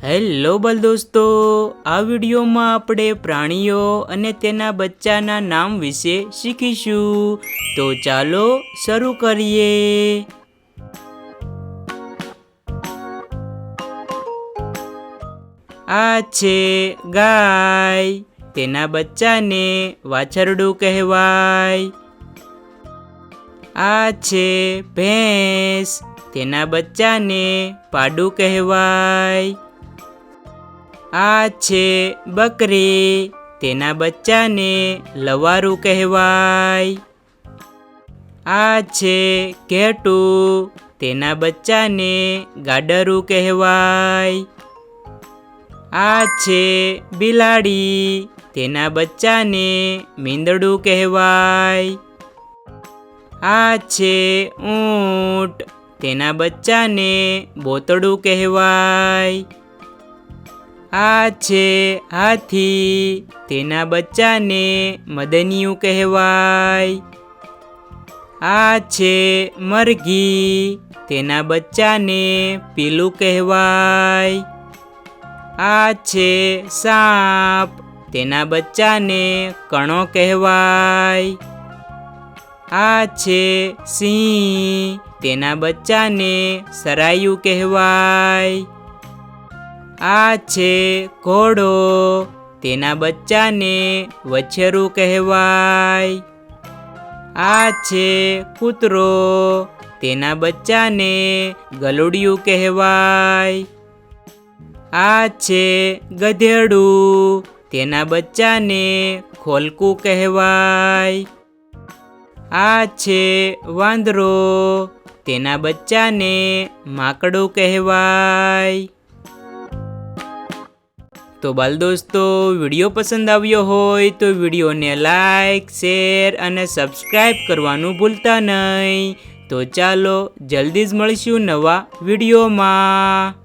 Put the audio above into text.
Hello બાલ દોસ્તો, આ વિડીયોમાં આપણે પ્રાણીઓ અને તેના બચ્ચાના નામ વિશે શીખીશું. તો ચાલો શરૂ કરીએ. આ છે ગાય, તેના બચ્ચાને વાછરડું કહેવાય. આ છે ભેંસ, તેના બચ્ચાને પાડું કહેવાય. આ છે બકરી, તેના બચ્ચાને લવારું કહેવાય. આ છે ઘેટું, તેના બચ્ચાને ગાડરું કહેવાય. આ છે બિલાડી, તેના બચ્ચાને મીંદડું કહેવાય. આ છે ઊંટ, તેના બચ્ચાને બોતડું કહેવાય. આ છે હાથી, તેના બચ્ચાને મદનિયું કહેવાય. આ છે મરઘી, તેના બચ્ચાને પીલું કહેવાય. આ છે સાપ, તેના બચ્ચાને કણો કહેવાય. આ છે સિંહ, તેના બચ્ચાને સરાયું કહેવાય. આ છે ઘોડો, તેના બચ્ચાને વછેરું કહેવાય. આ છે કૂતરો, તેના બચ્ચાને ગલુડિયું કહેવાય. આ છે ગધેડું, તેના બચ્ચાને ખોલકું કહેવાય. આ છે વાંદરો, તેના બચ્ચાને માકડું કહેવાય. તો બાલ દોસ્તો, વિડીયો પસંદ આવ્યો હોય તો વિડીયોને લાઈક, શેર અને સબસ્ક્રાઈબ કરવાનું ભૂલતા નહીં. તો ચાલો જલ્દી જ મળીશું નવા વિડીયોમાં.